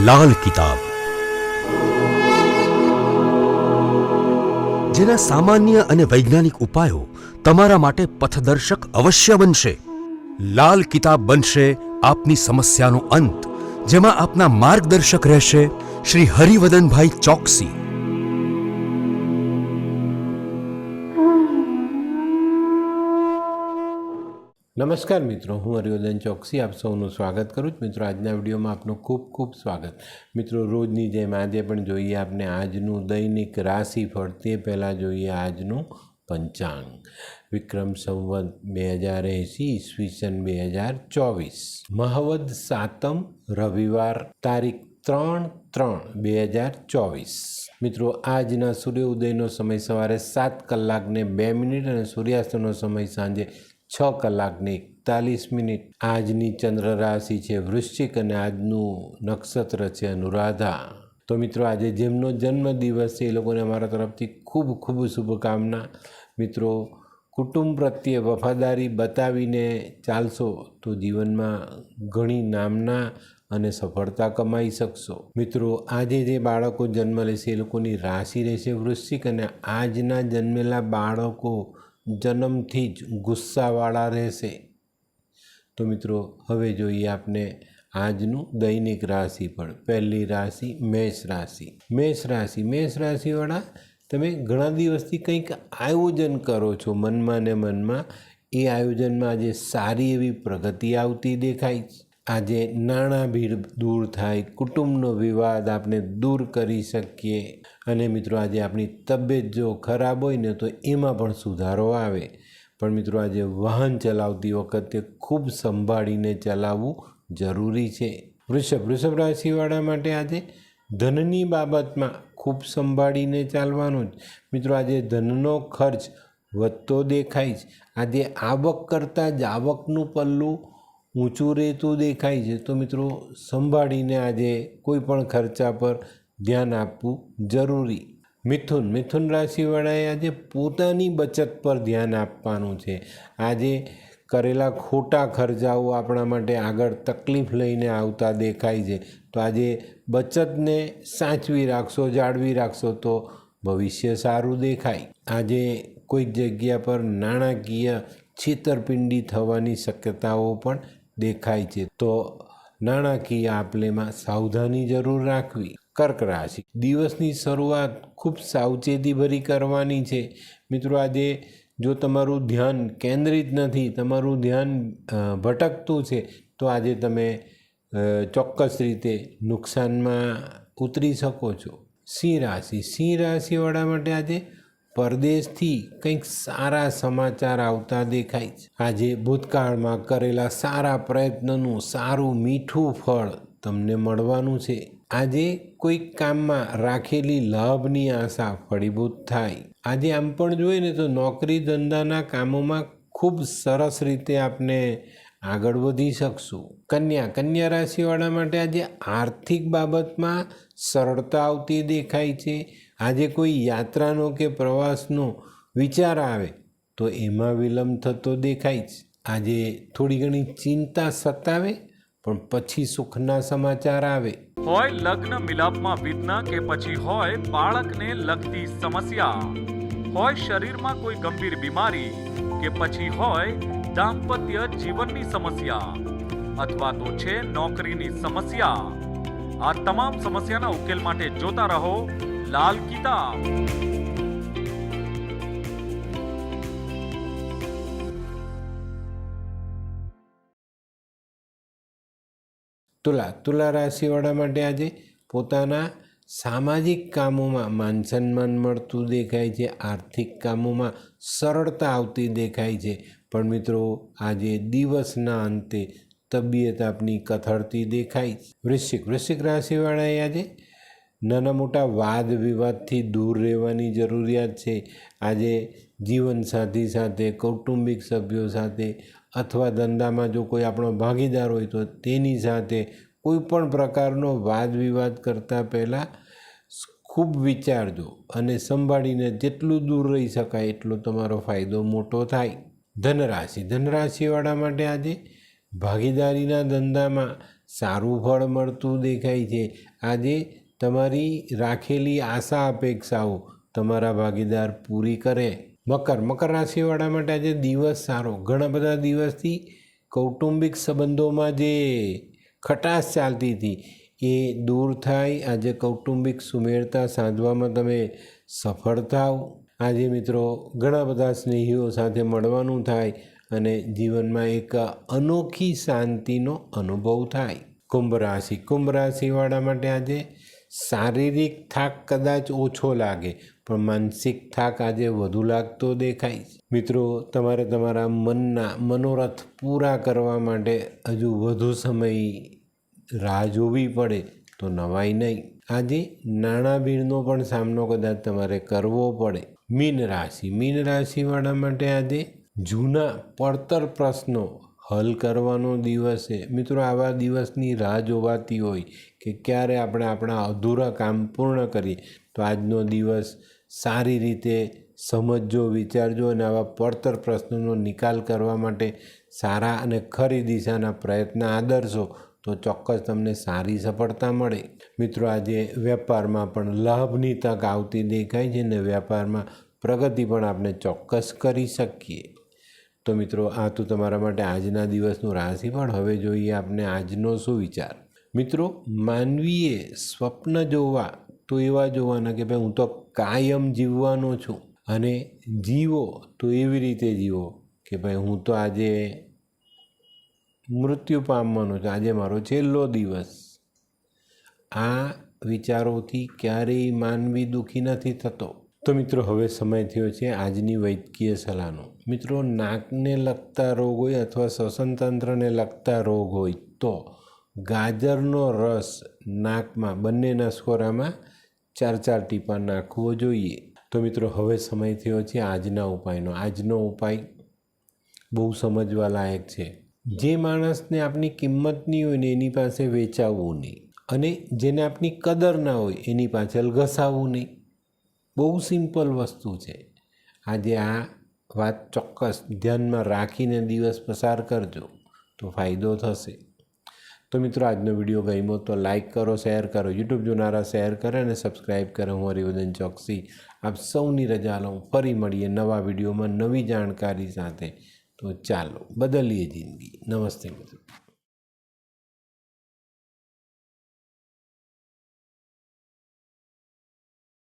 લાલ કિતાબ, જેના સામાન્ય અને વૈજ્ઞાનિક ઉપાયો તમારા માટે પથદર્શક અવશ્ય બનશે. લાલ કિતાબ બનશે આપની સમસ્યાનો અંત, જેમાં આપના માર્ગદર્શક રહેશે શ્રી હરિવદનભાઈ ચોકસી. નમસ્કાર મિત્રો, હું હરિવર્ધન ચોકસી આપ સૌનું સ્વાગત કરું છું. મિત્રો, આજના વિડીયોમાં આપનું ખૂબ ખૂબ સ્વાગત. મિત્રો, રોજની જેમ આજે પણ જોઈએ આપણે આજનું દૈનિક રાશિફળ. તે પહેલાં જોઈએ આજનું પંચાંગ. વિક્રમ સંવત 2080 ઈસવીસન 2024, મહવદ સાતમ, રવિવાર, તારીખ 3/3/2024. મિત્રો, આજના સૂર્યોદયનો સમય સવારે 7:02 અને સૂર્યાસ્તનો સમય સાંજે 6:41. આજની ચંદ્ર રાશિ છે વૃશ્ચિક અને આજનું નક્ષત્ર છે અનુરાધા. તો મિત્રો, આજે જેમનો જન્મદિવસ છે એ લોકોને અમારા તરફથી ખૂબ ખૂબ શુભકામના. મિત્રો, કુટુંબ પ્રત્યે વફાદારી બતાવીને ચાલશો તો જીવનમાં ઘણી નામના અને સફળતા કમાઈ શકશો. મિત્રો, આજે જે બાળકો જન્મ લેશે એ લોકોની રાશિ રહેશે વૃશ્ચિક, અને આજના જન્મેલા બાળકો જન્મથી જ ગુસ્સાવાળા રહેશે. તો મિત્રો, હવે જોઈએ આપણે આજનું દૈનિક રાશિફળ. પહેલી રાશિ મેષ રાશિ. મેષ રાશિવાળા, તમે ઘણા દિવસથી કંઈક આયોજન કરો છો મનમાં ને મનમાં. એ આયોજનમાં આજે સારી એવી પ્રગતિ આવતી દેખાય છે. આજે નાણાં ભીડ દૂર થાય, કુટુંબનો વિવાદ આપણે દૂર કરી શકીએ. અને મિત્રો, આજે આપણી તબિયત જો ખરાબ હોય ને તો એમાં પણ સુધારો આવે. પણ મિત્રો, આજે વાહન ચલાવતી વખતે ખૂબ સંભાળીને ચલાવવું જરૂરી છે. વૃષભ રાશિવાળા માટે આજે ધનની બાબતમાં ખૂબ સંભાળીને ચાલવાનું જ. મિત્રો, આજે ધનનો ખર્ચ વધતો દેખાય છે. આજે આવક કરતાં જ આવકનું પલ્લું ઊંચું રહેતું દેખાય છે. તો મિત્રો, સંભાળીને આજે કોઈ પણ ખર્ચા પર ધ્યાન આપવું જરૂરી. મિથુન રાશિવાળાએ આજે પોતાની બચત પર ધ્યાન આપવાનું છે. આજે કરેલા ખોટા ખર્ચાઓ આપણા માટે આગળ તકલીફ લઈને આવતા દેખાય છે. તો આજે બચતને સાચવી રાખશો, જાળવી રાખશો તો ભવિષ્ય સારું દેખાય. આજે કોઈક જગ્યા પર નાણાકીય છેતરપિંડી થવાની શક્યતાઓ પણ દેખાય છે. તો નાણાકીય આપલેમાં સાવધાની જરૂર રાખવી. કર્ક રાશિ. દિવસની શરૂઆત ખૂબ સાવચેતીભરી કરવાની છે. મિત્રો, આજે જો તમારું ધ્યાન કેન્દ્રિત નથી, તમારું ધ્યાન ભટકતું છે, તો આજે તમે ચોક્કસ રીતે નુકસાનમાં ઉતરી શકો છો. સિંહ રાશિવાળા માટે આજે પરદેશથી કંઈક સારા સમાચાર આવતા દેખાય છે. આજે ભૂતકાળમાં કરેલા સારા પ્રયત્નનું સારું મીઠું ફળ તમને મળવાનું છે. આજે કોઈક કામમાં રાખેલી લાભની આશા ફળીભૂત થાય. આજે આમ પણ જોઈએ ને તો નોકરી ધંધાના કામોમાં ખૂબ સરસ રીતે આપણે આગળ વધી શકશું. કન્યા રાશિવાળા માટે આજે આર્થિક બાબતમાં સરળતા આવતી દેખાય છે. આજે કોઈ યાત્રાનો કે પ્રવાસનો વિચાર આવે તો એમાં વિલંબ થતો દેખાય છે. આજે થોડી ઘણી ચિંતા સતાવે પણ પછી સુખના સમાચાર આવે. હોય લગ્ન મિલાપમાં વિઘ્ન કે પછી હોય બાળકને લગતી સમસ્યા, હોય શરીરમાં કોઈ ગંભીર બીમારી કે પછી હોય દાંપત્ય જીવનની સમસ્યા, અથવા તો છે નોકરીની સમસ્યા, આ તમામ સમસ્યાના ઉકેલ માટે જોતા રહો લાલ કિતાબ. તુલા રાશિવાળા માટે આજે પોતાના સામાજિક કામોમાં માન સન્માન મળતું દેખાય છે. આર્થિક કામોમાં સરળતા આવતી દેખાય છે. પણ મિત્રો, આજે દિવસના અંતે તબિયત આપની કથળતી દેખાય છે. વૃશ્ચિક રાશિવાળાએ આજે નાના મોટા વાદ વિવાદથી દૂર રહેવાની જરૂરિયાત છે. આજે જીવનસાથી સાથે, કૌટુંબિક સભ્યો સાથે અથવા ધંધામાં જો કોઈ આપણો ભાગીદાર હોય તો તેની સાથે કોઈ પણ પ્રકારનો વાદ વિવાદ કરતાં પહેલાં ખૂબ વિચારજો અને સંભાળીને જેટલું દૂર રહી શકાય એટલો તમારો ફાયદો મોટો થાય. ધનરાશિવાળા માટે આજે ભાગીદારીના ધંધામાં સારું ફળ મળતું દેખાય છે. આજે તમારી રાખેલી આશા અપેક્ષાઓ તમારા ભાગીદાર પૂરી કરે. મકર રાશિવાળા માટે આજે દિવસ સારો. ઘણા બધા દિવસથી કૌટુંબિક સંબંધોમાં જે ખટાશ ચાલતી હતી એ દૂર થાય. આજે કૌટુંબિક સુમેળતા સાધવામાં તમે સફળ થાવ. આજે મિત્રો ઘણા બધા સ્નેહીઓ સાથે મળવાનું થાય અને જીવનમાં એક અનોખી શાંતિનો અનુભવ થાય. કુંભ રાશિવાળા માટે આજે શારીરિક થાક કદાચ ઓછો લાગે પણ માનસિક થાક આજે વધુ લાગતો દેખાય. મિત્રો તમારે તમારા મનના મનોરથ પૂરા કરવા માટે હજુ વધુ સમય રાહ જોવી પડે તો નવાઈ નહીં. આજે નાણાં ભીડનો પણ સામનો કદાચ તમારે કરવો પડે. મીન રાશિવાળા માટે આજે જૂના પડતર પ્રશ્નો હલ કરવાનો દિવસ છે. મિત્રો આવા દિવસની રાહ જોવાતી હોય કે ક્યારે આપણે આપણા અધૂરા કામ પૂર્ણ કરીએ, તો આજનો દિવસ સારી રીતે સમજજો, વિચારજો અને આવા પડતર પ્રશ્નોનો નિકાલ કરવા માટે સારા અને ખરી દિશાના પ્રયત્ન આદરશો તો ચોક્કસ તમને સારી સફળતા મળે. મિત્રો આજે વેપારમાં પણ લાભની તક આવતી દેખાય છે અને વેપારમાં પ્રગતિ પણ આપણે ચોક્કસ કરી શકીએ. તો મિત્રો આ તો તમારા માટે આજના દિવસનું રાશિફળ. હવે જોઈએ આપણે આજનો શું વિચાર. મિત્રો માનવીએ સ્વપ્ન જોવા તો એવા જોવાના કે ભાઈ હું તો કાયમ જીવવાનો છું અને જીવો તો એવી રીતે જીવો કે ભાઈ હું તો આજે મૃત્યુ પામવાનો છું, આજે મારો છેલ્લો દિવસ. આ વિચારોથી ક્યારેય માનવી દુઃખી નથી થતો. તો મિત્રો હવે સમય થયો છે આજની વૈદ્યકીય સલાહનો. મિત્રો નાકને લગતા રોગ હોય અથવા શ્વસનતંત્રને લગતા રોગ હોય તો ગાજરનો રસ નાકમાં બંને નસકોરામાં 4 ટીપાં નાખવો જોઈએ. તો મિત્રો હવે સમય થયો છે આજના ઉપાયનો. આજનો ઉપાય બહુ સમજવા લાયક છે. જે માણસને આપની કિંમત નહીં હોય ને એની પાસે વેચાવવું નહીં અને જેને આપની કદર ના હોય એની પાછળ ઘસાવવું નહીં. બહુ સિમ્પલ વસ્તુ છે. આજે આ વાત ચોક્કસ ધ્યાનમાં રાખીને દિવસ પસાર કરજો તો ફાયદો થશે. તો મિત્રો આજનો વિડીયો ગમ્યો તો લાઈક કરો, શેર કરો. યુટ્યુબ જોનારા શેર કરે અને સબસ્ક્રાઈબ કરે. હું હરિવર્ધન ચોકસી આપ સૌની રજા લઉં. ફરી મળીએ નવા વિડીયોમાં નવી જાણકારી સાથે. તો ચાલો બદલીએ જિંદગી. નમસ્તે મિત્રો.